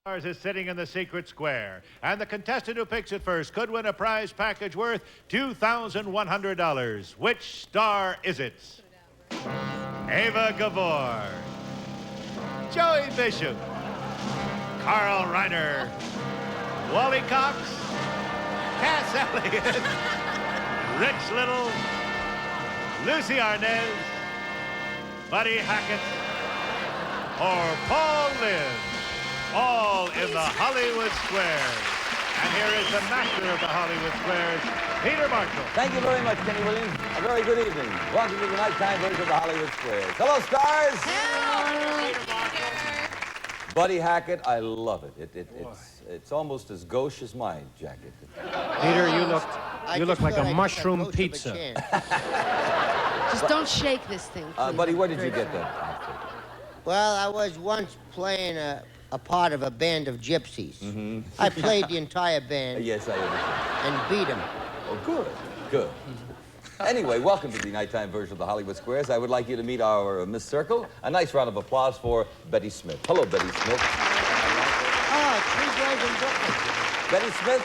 Is sitting in the secret square, and the contestant who picks it first could win a prize package worth $2,100. Which star is it? Ava Gabor, Joey Bishop, Carl Reiner, Wally Cox, Cass Elliott, Rich Little, Lucy Arnanz, Buddy Hackett, or Paul Lynde. All in the Hollywood Squares. And here is the master of the Hollywood Squares, Peter Marshall. Thank you very much, Kenny Williams. A very good evening. Welcome to the nighttime version of the Hollywood Squares. Hello, stars. Hello, Peter. Buddy Hackett, I love it. It's almost as gauche as my jacket. Peter, you look like a mushroom pizza. Just don't shake this thing, please. Buddy, where did you get that outfit? Well, I was once playing a part of a band of gypsies. I played the entire band. Yes, I understand. And beat them. Oh, good. Anyway, welcome to the nighttime version of the Hollywood Squares. I would like you to meet our Miss Circle. A nice round of applause for Betty Smith. Hello, Betty Smith. Oh, 3 girls in Brooklyn. Betty Smith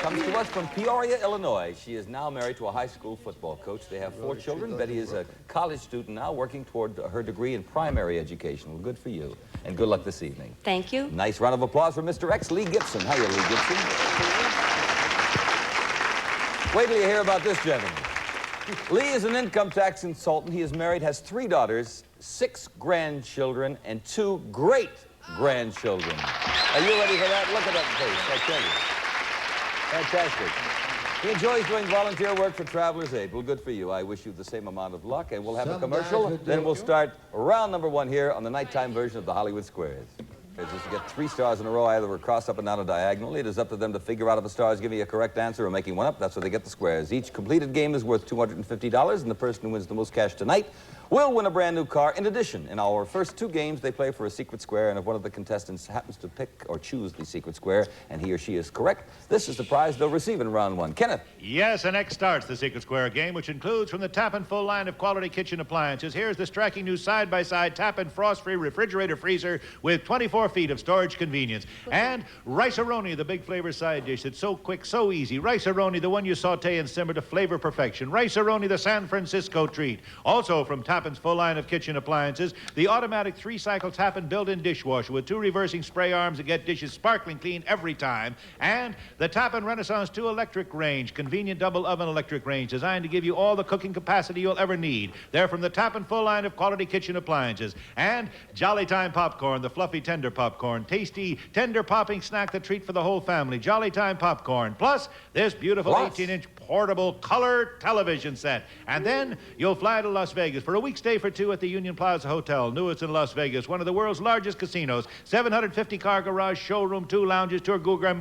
comes to us from Peoria, Illinois. She is now married to a high school football coach. They have 4 children. Betty is a college student now, working toward her degree in primary education. Well, good for you. And good luck this evening. Thank you. Nice round of applause for Mr. X, Lee Gibson. Hiya, Lee Gibson. Wait till you hear about this gentleman. Lee is an income tax consultant. He is married, has 3 daughters, 6 grandchildren, and 2 great-grandchildren. Are you ready for that? Look at that face, I tell you. Fantastic. He enjoys doing volunteer work for Travelers Aid. Well, good for you. I wish you the same amount of luck, and we'll have a commercial. Then we'll start round number 1 here on the nighttime version of the Hollywood Squares. Just to get 3 stars in a row, either we're crossed up and down or diagonally. It is up to them to figure out if a star is giving a correct answer or making one up. That's where they get the squares. Each completed game is worth $250, and the person who wins the most cash tonight will win a brand new car. In addition, in our first 2 games, they play for a secret square, and if one of the contestants happens to pick or choose the secret square, and he or she is correct, this is the prize they'll receive in round 1. Kenneth. Yes, and next starts the secret square game, which includes from the Tappan full line of quality kitchen appliances. Here's the striking new side-by-side Tappan frost-free refrigerator freezer with 24 feet of storage convenience. And Rice-A-Roni, the big flavor side dish that's so quick, so easy. Rice-A-Roni, the one you saute and simmer to flavor perfection. Rice-A-Roni, the San Francisco treat. Also from Tappan's full line of kitchen appliances, the automatic 3-cycle Tappan built-in dishwasher with 2 reversing spray arms that get dishes sparkling clean every time. And the Tappan Renaissance 2 electric range, convenient double oven electric range designed to give you all the cooking capacity you'll ever need. They're from the Tappan full line of quality kitchen appliances. And Jolly Time popcorn, the fluffy tender popcorn. Tasty, tender popping snack, the treat for the whole family. Jolly Time popcorn. Plus, this beautiful 18-inch portable color television set. And then you'll fly to Las Vegas for a week stay for 2 at the Union Plaza Hotel, newest in Las Vegas, one of the world's largest casinos. 750-car garage, showroom, 2 lounges, 2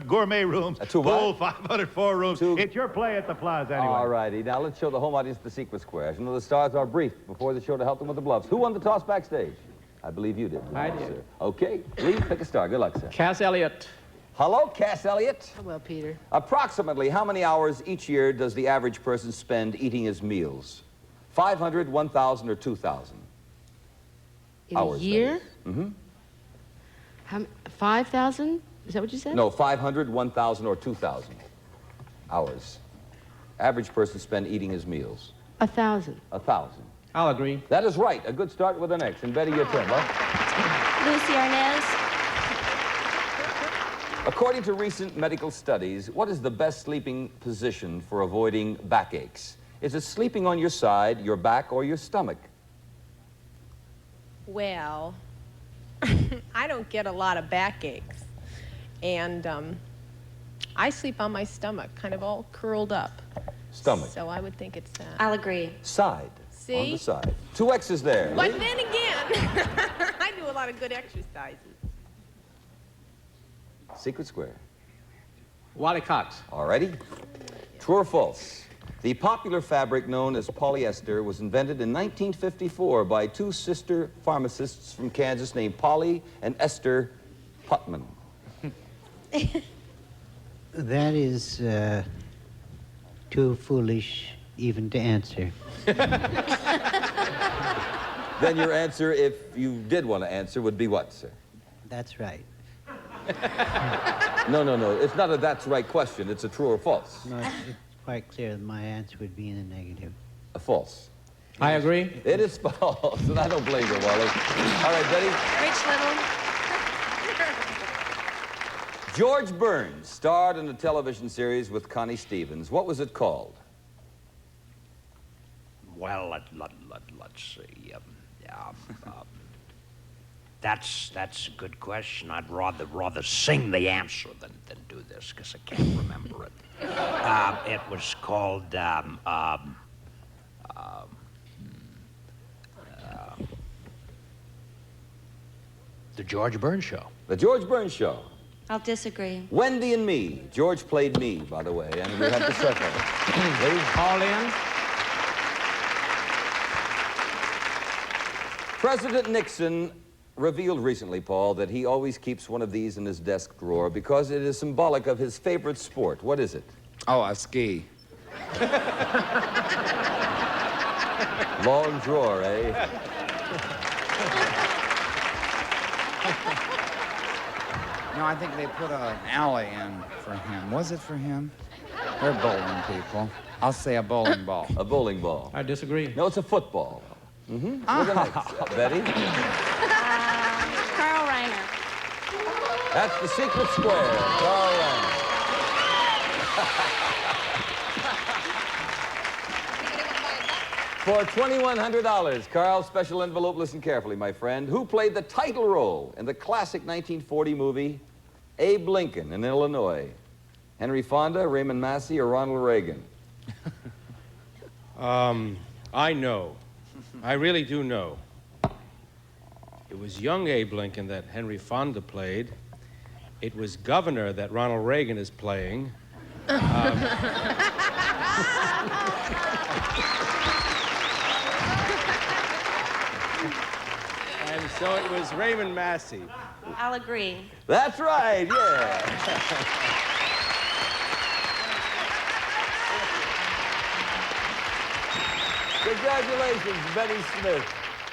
gourmet rooms, full 504 rooms. It's your play at the Plaza anyway. All righty. Now let's show the home audience the secret square. As you know, the stars are briefed before the show to help them with the bluffs. Who won the toss backstage? I believe you did. I did. Sir. Okay. Lee, pick a star. Good luck, sir. Cass Elliott. Hello, Cass Elliott. Well, Peter. Approximately how many hours each year does the average person spend eating his meals? 500, 1,000, or 2,000? In a year? Mm-hmm. 5,000? Is that what you said? No, 500, 1,000, or 2,000 hours. Average person spend eating his meals. 1,000. 1,000. I'll agree. That is right. A good start with an X. And Betty, your turn, love. Lucy Arnanz. According to recent medical studies, what is the best sleeping position for avoiding backaches? Is it sleeping on your side, your back, or your stomach? Well, I don't get a lot of backaches. And I sleep on my stomach, kind of all curled up. Stomach. So I would think it's that. I'll agree. Side. See? On the side. 2 X's there. But then again, I do a lot of good exercises. Secret square. Wally Cox. All righty. True or false? The popular fabric known as polyester was invented in 1954 by 2 sister pharmacists from Kansas named Polly and Esther Putman. That is too foolish even to answer. Then your answer, if you did want to answer, would be what, sir? That's right. No. It's not a that's right question. It's a true or false. No, it's quite clear that my answer would be in the negative. A false. I agree. It is false, and I don't blame you, Wally. All right, Betty. Rich Little. George Burns starred in a television series with Connie Stevens. What was it called? Well, let's see. That's a good question. I'd rather sing the answer than do this because I can't remember it. It was called The George Burns Show. The George Burns Show. I'll disagree. Wendy and Me. George played me, by the way, and we have the circle. Ready? All in. President Nixon revealed recently, Paul, that he always keeps one of these in his desk drawer because it is symbolic of his favorite sport. What is it? Oh, I ski. Long drawer, eh? No, I think they put an alley in for him. Was it for him? They're bowling people. I'll say a bowling ball. A bowling ball. I disagree. No, it's a football. Mm-hmm. We're gonna, Betty? Carl Reiner. That's the secret square. Carl Reiner. For $2,100, Carl, special envelope, listen carefully, my friend. Who played the title role in the classic 1940 movie Abe Lincoln in Illinois? Henry Fonda, Raymond Massey, or Ronald Reagan? I know. I really do know. It was young Abe Lincoln that Henry Fonda played. It was Governor that Ronald Reagan is playing. And so it was Raymond Massey. I'll agree. That's right, yeah. Congratulations, Benny Smith.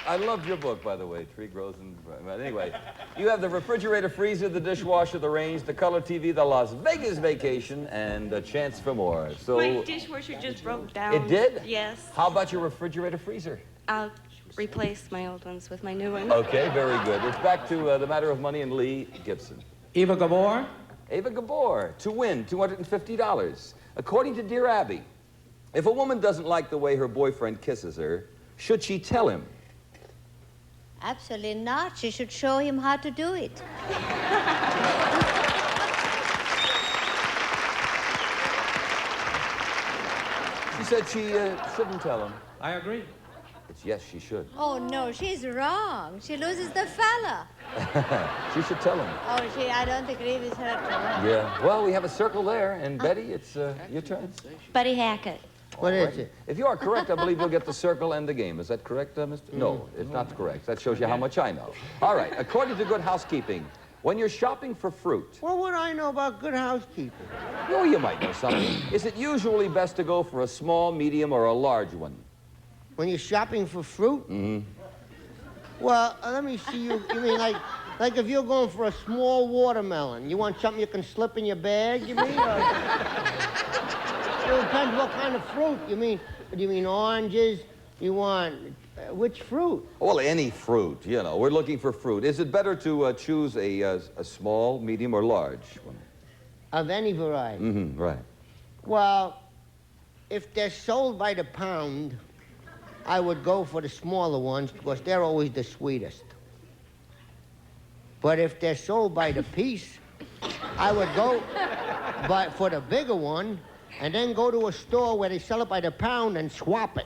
I loved your book, by the way, Tree Grows and... But anyway, you have the refrigerator, freezer, the dishwasher, the range, the color TV, the Las Vegas vacation, and a chance for more. So My dishwasher just broke down. It did? Yes. How about your refrigerator, freezer? I'll replace my old ones with my new one. Okay, very good. It's back to The Matter of Money and Lee Gibson. Eva Gabor. Ava Gabor, to win $250. According to Dear Abby, if a woman doesn't like the way her boyfriend kisses her, should she tell him? Absolutely not. She should show him how to do it. She said she shouldn't tell him. I agree. It's yes, she should. Oh, no, she's wrong. She loses the fella. She should tell him. Oh, I don't agree with her too much. Yeah. Well, we have a circle there, and Betty, it's your turn. Buddy Hackett. What is it? If you are correct, I believe you'll get the circle and the game. Is that correct, Mr.? No, it's not correct. That shows you how much I know. All right. According to Good Housekeeping, when you're shopping for fruit... What would I know about good housekeeping? Oh, you might know something. Is it usually best to go for a small, medium, or a large one? When you're shopping for fruit? Mm-hmm. Well, let me see you. You mean like if you're going for a small watermelon, you want something you can slip in your bag, you mean? Or... It depends what kind of fruit. You mean, do you mean oranges? You want, which fruit? Well, any fruit, you know. We're looking for fruit. Is it better to choose a small, medium, or large one? Of any variety? Mm-hmm, right. Well, if they're sold by the pound, I would go for the smaller ones because they're always the sweetest. But if they're sold by the piece, I would go for the bigger one and then go to a store where they sell it by the pound and swap it.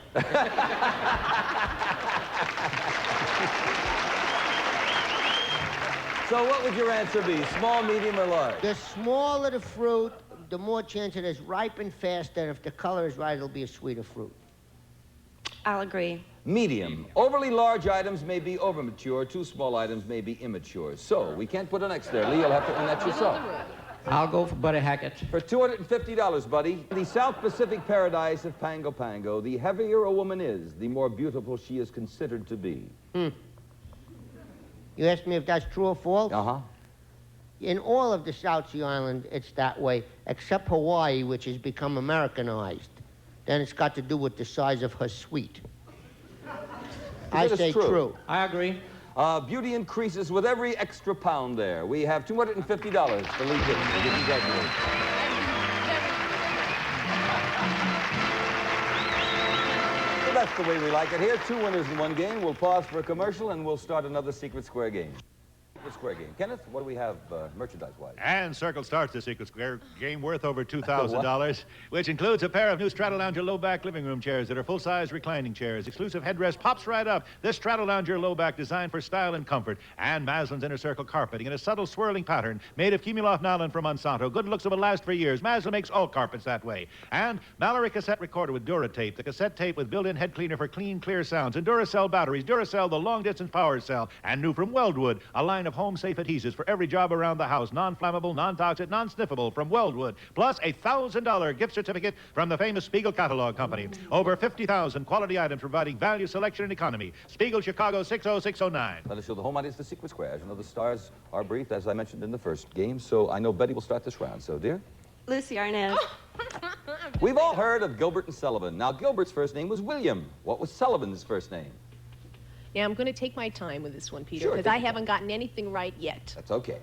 So what would your answer be? Small, medium, or large? The smaller the fruit, the more chance it is ripen faster. If the color is right, it'll be a sweeter fruit. I'll agree. Medium. Overly large items may be overmature. Too small items may be immature. So we can't put an X there. Lee, you'll have to earn that yourself. I'll go for Buddy Hackett. For $250, buddy. The South Pacific paradise of Pango Pango, the heavier a woman is, the more beautiful she is considered to be. You asked me if that's true or false? Uh-huh. In all of the South Sea Island, it's that way, except Hawaii, which has become Americanized. Then it's got to do with the size of her suite. I say true. I agree. Beauty increases with every extra pound there. We have $250 for Lee Gibbs. Congratulations. So that's the way we like it here. 2 winners in 1 game. We'll pause for a commercial, and we'll start another Secret Square game. Square game. Kenneth, what do we have merchandise-wise? And Circle starts the Secret Square game worth over $2,000, which includes a pair of new Stratolounger low-back living room chairs that are full-size reclining chairs. Exclusive headrest pops right up. This Stratolounger low-back designed for style and comfort. And Maslin's Inner Circle carpeting in a subtle swirling pattern made of Cumulov nylon from Monsanto. Good looks that will last for years. Maslin makes all carpets that way. And Mallory cassette recorder with Duratape, the cassette tape with built-in head cleaner for clean, clear sounds. And Duracell batteries. Duracell, the long-distance power cell. And new from Weldwood, a line of home-safe adhesives for every job around the house. Non-flammable, non-toxic, non-sniffable from Weldwood. Plus a $1,000 gift certificate from the famous Spiegel Catalog Company. Over 50,000 quality items providing value, selection, and economy. Spiegel, Chicago, 60609. Let us show the home audience the Secret Square. As you know, the stars are briefed, as I mentioned in the first game, so I know Betty will start this round. So, dear? Lucy Arnanz. We've all heard of Gilbert and Sullivan. Now, Gilbert's first name was William. What was Sullivan's first name? Now, I'm going to take my time with this one, Peter, Sure, because I haven't gotten anything right yet. That's okay.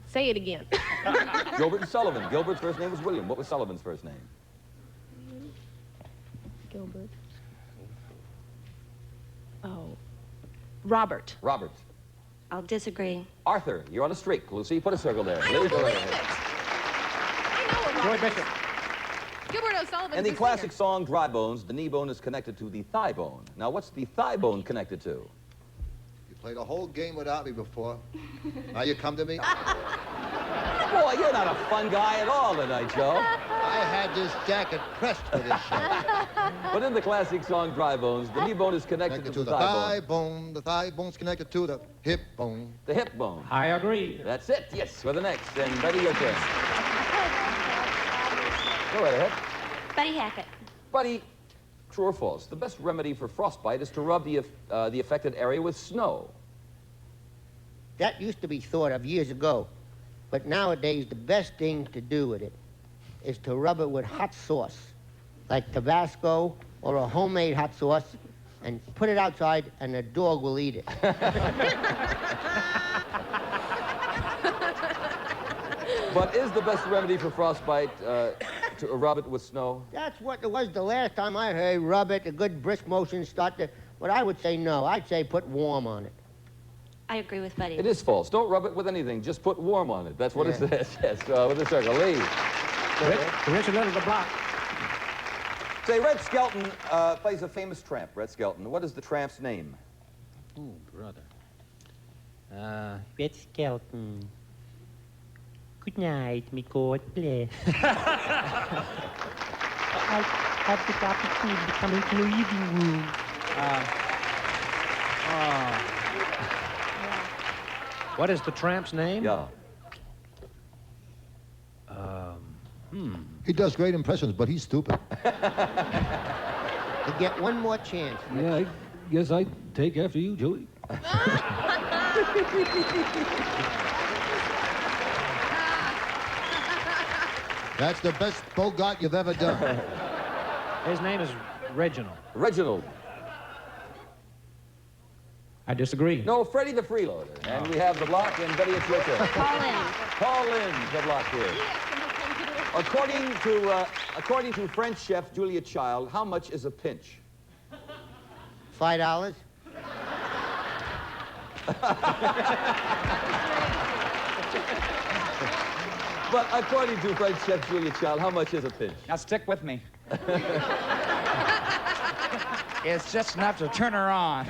Say it again. Gilbert and Sullivan. Gilbert's first name was William. What was Sullivan's first name? Gilbert. Oh. Robert. Robert. I'll disagree. Arthur. You're on a streak, Lucy. Put a circle there. Lily, go right ahead. Joy Bishop. Gilbert O'Sullivan. In the classic song Dry Bones, the knee bone is connected to the thigh bone. Now, what's the thigh bone connected to? You played a whole game without me before. Now you come to me? Boy, you're not a fun guy at all tonight, Joe. I had this jacket pressed for this show. But in the classic song Dry Bones, the knee bone is connected to the thigh bone. The thigh bone's connected to the hip bone. The hip bone. I agree. That's it. Yes, for the next. And Betty, your turn. Go right ahead. Buddy Hackett. Buddy, true or false? The best remedy for frostbite is to rub the affected area with snow. That used to be thought of years ago. But nowadays, the best thing to do with it is to rub it with hot sauce, like Tabasco or a homemade hot sauce, and put it outside, and the dog will eat it. But is the best remedy for frostbite to rub it with snow? That's what it was the last time I heard. Rub it, a good brisk motion, start to... But I would say no. I'd say put warm on it. I agree with Buddy. It is false. Don't rub it with anything. Just put warm on it. That's what it says. Yes, with a circle. Lee. Richard Little, the block. Say, Red Skelton plays a famous tramp, Red Skelton. What is the tramp's name? Oh, brother. Red Skelton. Good night, me God bless. I have the opportunity to come into the living room. What is the tramp's name? Yeah. He does great impressions, but he's stupid. You get one more chance. Yeah, I guess I take after you, Joey. That's the best Bogart you've ever done. His name is Reginald. Reginald. I disagree. No, Freddie the Freeloader. And we have the block, and Betty, it's your turn. Paul Lynde. Paul Lynde, the block here. According to French chef Julia Child, how much is a pinch? $5? But according to French chef Julia Child, how much is a pinch? Now stick with me. It's just enough to turn her on.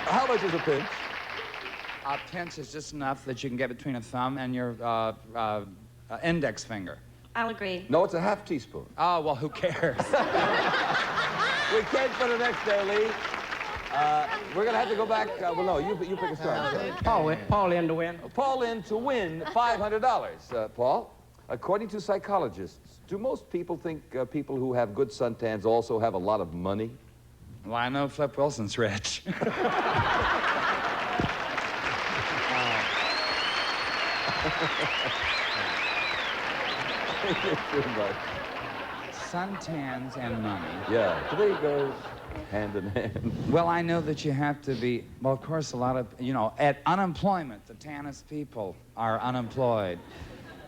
How much is a pinch? A pinch is just enough that you can get between a thumb and your index finger. I'll agree. No, it's a half teaspoon. Oh, well, who cares? We can't put an X there, Lee. We're going to have to go back. Well, no, you pick a star. Paul Lynde to win. Paul Lynde to win $500. Paul, According to psychologists, do most people think people who have good suntans also have a lot of money? Well, I know Flip Wilson's rich. Suntans and money. Yeah, do they go hand in hand? Well, I know that you have to be, well, of course, a lot of, you know, at unemployment, the tannest people are unemployed.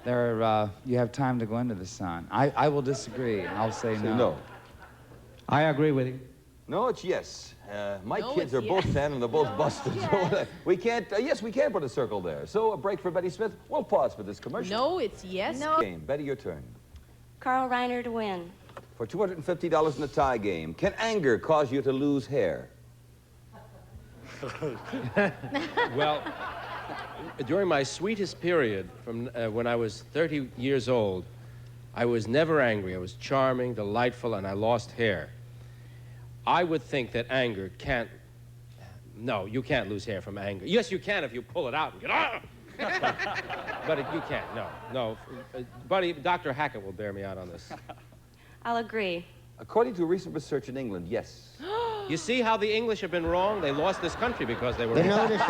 They're, you have time to go into the sun. I will disagree. I'll say no. No. I agree with you. No, it's yes. My No, kids it's are both yes. tan and they're both busted. So we can't, yes, we can put a circle there. So a break for Betty Smith. We'll pause for this commercial. No, it's yes. No. Game. Betty, your turn. Carl Reiner to win. For $250 in a tie game, can anger cause you to lose hair? Well, during my sweetest period, from when I was 30 years old, I was never angry. I was charming, delightful, and I lost hair. I would think that anger can't... No, you can't lose hair from anger. Yes, you can if you pull it out and get... Ah! But you can't, no. Buddy, Dr. Hackett will bear me out on this. I'll agree. According to recent research in England, yes. You see how the English have been wrong? They lost this country because they were You wrong. notice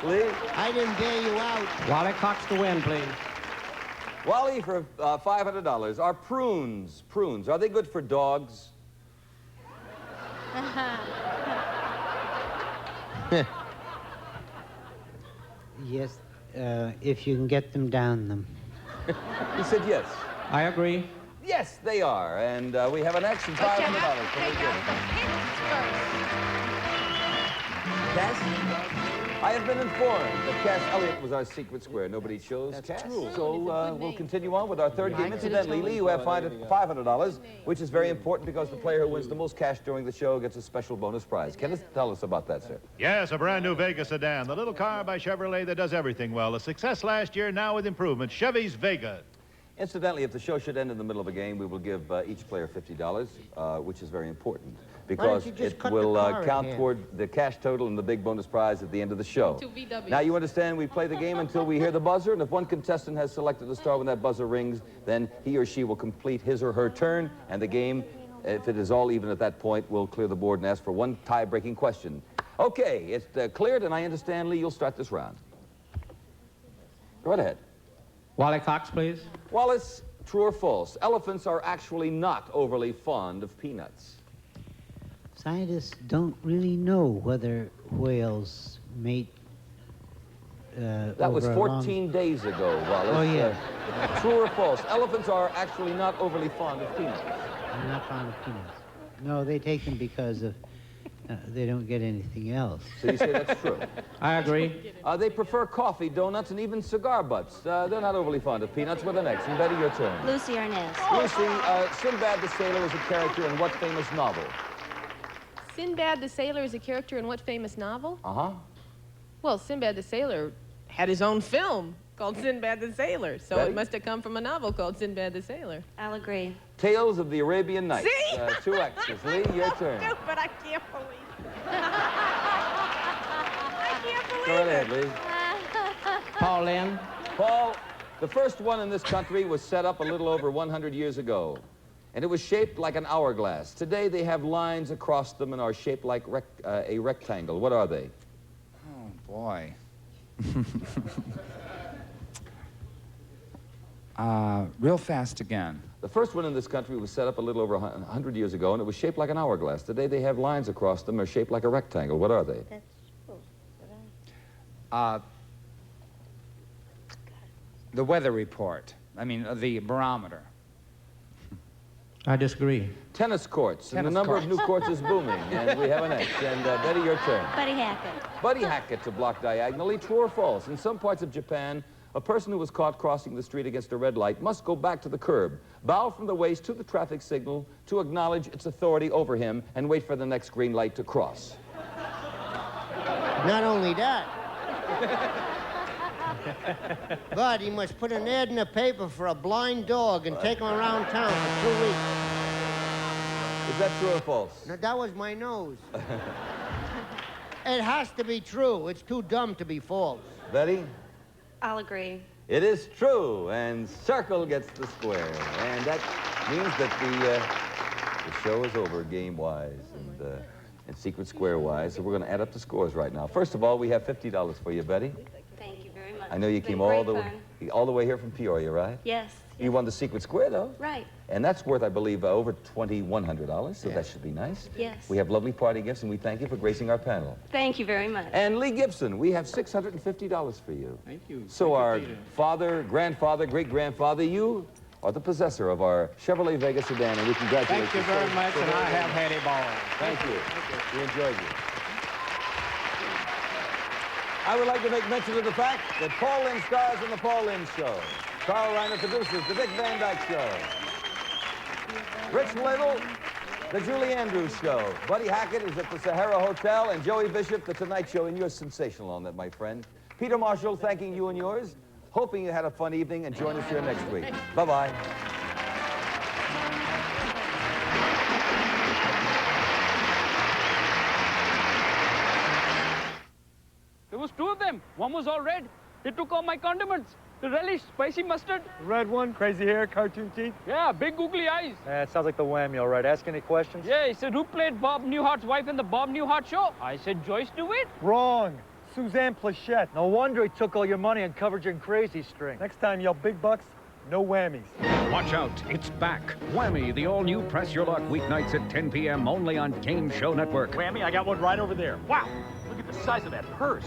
Lee? I didn't bear you out. Wally Cox to win, please. Wally, for $500. Are prunes, are they good for dogs? Yes, if you can get them down them. He said yes. I agree. Yes, they are. And we have an action $500. But you have to take out the pins first. Cass? I have been informed that Cass Elliott was our secret square. Nobody chose Cass. true. So we'll continue on with our third game. Incidentally, Lee, you have $500, which is very important because the player who wins the most cash during the show gets a special bonus prize. Kenneth, tell us about that, sir. Yes, a brand new Vega sedan. The little car by Chevrolet that does everything well. A success last year, now with improvements. Chevy's Vega. Incidentally, if the show should end in the middle of a game, we will give each player $50, which is very important don't because you just it cut the will car in count half? toward the cash total and the big bonus prize at the end of the show. 2 VWs. Now, you understand we play the game until we hear the buzzer, and if one contestant has selected the star when that buzzer rings, then he or she will complete his or her turn, and the game, if it is all even at that point, will clear the board and ask for one tie-breaking question. Okay, it's cleared, and I understand, Lee, you'll start this round. Go right ahead. Wally Cox, please. Wallace, true or false? Elephants are actually not overly fond of peanuts. Scientists don't really know whether whales mate That was over a 14 days ago, Wallace. Oh, yeah. True or false? Elephants are actually not overly fond of peanuts. I'm not fond of peanuts. No, they take them because of they don't get anything else. So you say that's true. I agree. They prefer coffee, donuts, and even cigar butts. They're not overly fond of peanuts. With the next, and Betty, your turn. Lucy Arnanz. Lucy, Sinbad the Sailor is a character in what famous novel? Sinbad the Sailor is a character in what famous novel? Uh-huh. Well, Sinbad the Sailor had his own film called Sinbad the Sailor, so Betty? it must have come from a novel called Sinbad the Sailor. I'll agree. Tales of the Arabian Nights. See? 2 X's. Lee, your turn. But I can't believe it. I can't believe Go right ahead, Lee. Paul Lynde. Paul, the first one in this country was set up a little over 100 years ago, and it was shaped like an hourglass. Today, they have lines across them and are shaped like a rectangle. What are they? Oh, boy. Real fast again. The first one in this country was set up a little over 100 years ago, and it was shaped like an hourglass. Today, they have lines across them and are shaped like a rectangle. What are they? That's true. The weather report. I mean, the barometer. I disagree. Tennis courts, and the Tennis number courts. of new courts is booming. And we have an X. And Betty, your turn. Buddy Hackett. Buddy Hackett to block diagonally. True or false? In some parts of Japan, a person who was caught crossing the street against a red light must go back to the curb, bow from the waist to the traffic signal to acknowledge its authority over him, and wait for the next green light to cross. Not only that, but he must put an ad in the paper for a blind dog and take him around town for 2 weeks. Is that true or false? Now, that was my nose. It has to be true. It's too dumb to be false. Betty? I'll agree. It is true, and circle gets the square. And that means that the show is over game-wise and secret square-wise. So we're going to add up the scores right now. First of all, we have $50 for you, Betty. Thank you very much. I know you It's been came all great the way here from Peoria, right? Yes. You won the secret square, though. Right. And that's worth, I believe, over $2,100, so that should be nice. Yes. We have lovely party gifts, and we thank you for gracing our panel. Thank you very much. And Lee Gibson, we have $650 for you. Thank you. So our father, grandfather, great-grandfather, you are the possessor of our Chevrolet Vega sedan, and we congratulate you. Thank you very much, and I have had a ball. Thank you. We enjoyed you. I would like to make mention of the fact that Paul Lynde stars in The Paul Lynde Show. Carl Reiner produces The Dick Van Dyke Show. Rich Little, The Julie Andrews Show. Buddy Hackett is at the Sahara Hotel, and Joey Bishop, The Tonight Show, and you're sensational on that, my friend. Peter Marshall, thanking you and yours. Hoping you had a fun evening, and join us here next week. Bye-bye. There was two of them. One was all red. They took all my condiments. The relish, spicy mustard. Red one, crazy hair, cartoon teeth. Yeah, big googly eyes. It sounds like the whammy, all right. Ask any questions? Yeah, he said, who played Bob Newhart's wife in the Bob Newhart show? I said, Joyce DeWitt. Wrong. Suzanne Plachette. No wonder he took all your money and covered you in crazy string. Next time, yell big bucks, no whammies. Watch out, it's back. Whammy, the all-new Press Your Luck, weeknights at 10 p.m. only on Game Show Network. Whammy, I got one right over there. Wow, look at the size of that purse.